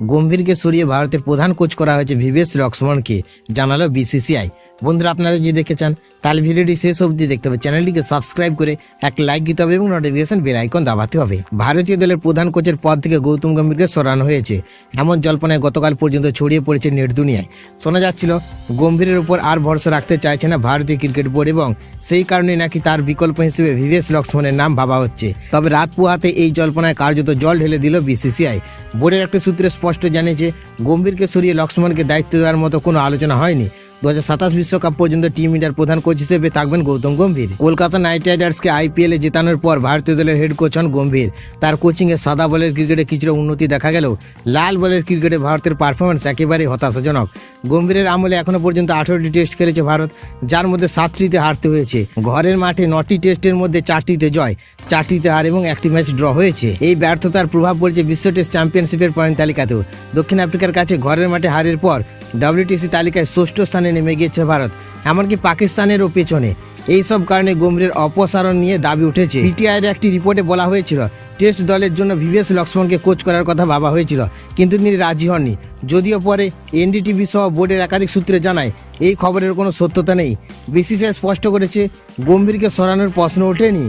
গম্ভীরকে সরিয়ে ভারতের প্রধান কোচ করা হয়েছে ভিভিএস লক্ষ্মণকে, জানালো বিসিসিআই। বন্ধুরা, আপনারা যদি দেখতে চান তাহলে ভিডিওটি শেষ অবধি দেখতে হবে। চ্যানেলটিকে সাবস্ক্রাইব করে একটা লাইক দিতে হবে এবং নোটিফিকেশন বেল আইকন দাবাতে হবে। ভারতীয় দলের প্রধান কোচের পদ থেকে গৌতম গম্ভীরকে সরানো হয়েছে, এমন জল্পনায় গতকাল পর্যন্ত ছড়িয়ে পড়েছে নেট দুনিয়ায়। শোনা যাচ্ছিল গম্ভীরের উপর আর ভরসা রাখতে চাইছে না ভারতীয় ক্রিকেট বোর্ড এবং সেই কারণে নাকি তার বিকল্প হিসেবে ভিভিএস লক্ষ্মণের নাম ভাবা হচ্ছে। তবে রাত পোহাতে এই জল্পনায় কার্যত জল ঢেলে দিল বিসিসিআই। বোর্ডের একটি সূত্রে স্পষ্ট জানিয়েছে গম্ভীরকে সরিয়ে লক্ষ্মণকে দায়িত্ব দেওয়ার মতো কোনো আলোচনা হয়নি। 2027 বিশ্বকাপ পর্যন্ত টিম ইন্ডিয়ার প্রধান কোচ হিসেবে থাকবেন গৌতম গম্ভীর। কলকাতা নাইট রাইডার্সকে আইপিএলে জেতানোর পর ভারতীয় দলের হেড কোচ হন গম্ভীর। তার কোচিংয়ে সাদা বলের ক্রিকেটে কিছুটা উন্নতি দেখা গেলেও লাল বলের ক্রিকেটে ভারতের পারফরমেন্স একেবারেই হতাশাজনক। গম্ভীরের আমলে এখনো পর্যন্ত 18টি টেস্ট খেলেছে ভারত, যার মধ্যে 7টিতে হারতে হয়েছে। ঘরের মাঠে 9টি টেস্টের মধ্যে 4টিতে জয়, 4টিতে হার এবং 1টি ম্যাচ ড্র হয়েছে। এই ব্যর্থতার প্রভাব পড়েছে বিশ্ব টেস্ট চ্যাম্পিয়নশিপের পয়েন্ট তালিকাতেও। দক্ষিণ আফ্রিকার কাছে ঘরের মাঠে হারের পর WTC তালিকায় 6ষ্ঠ স্থানে নেমে গিয়েছে ভারত, এমনকি পাকিস্তানেরও পেছনে। এইসব কারণে গম্ভীরের অপসারণ নিয়ে দাবি উঠেছে। পিটিআইয়ের একটি রিপোর্টে বলা হয়েছিল টেস্ট দলের জন্য ভিভিএস লক্ষ্মণকে কোচ করার কথা ভাবা হয়েছিল, কিন্তু তিনি রাজি হননি। যদিও পরে এনডিটিভি সহ বোর্ডের একাধিক সূত্রে জানায় এই খবরের কোনো সত্যতা নেই। বিসিসিআই স্পষ্ট করেছে গম্ভীরকে সরানোর প্রশ্ন ওঠেনি।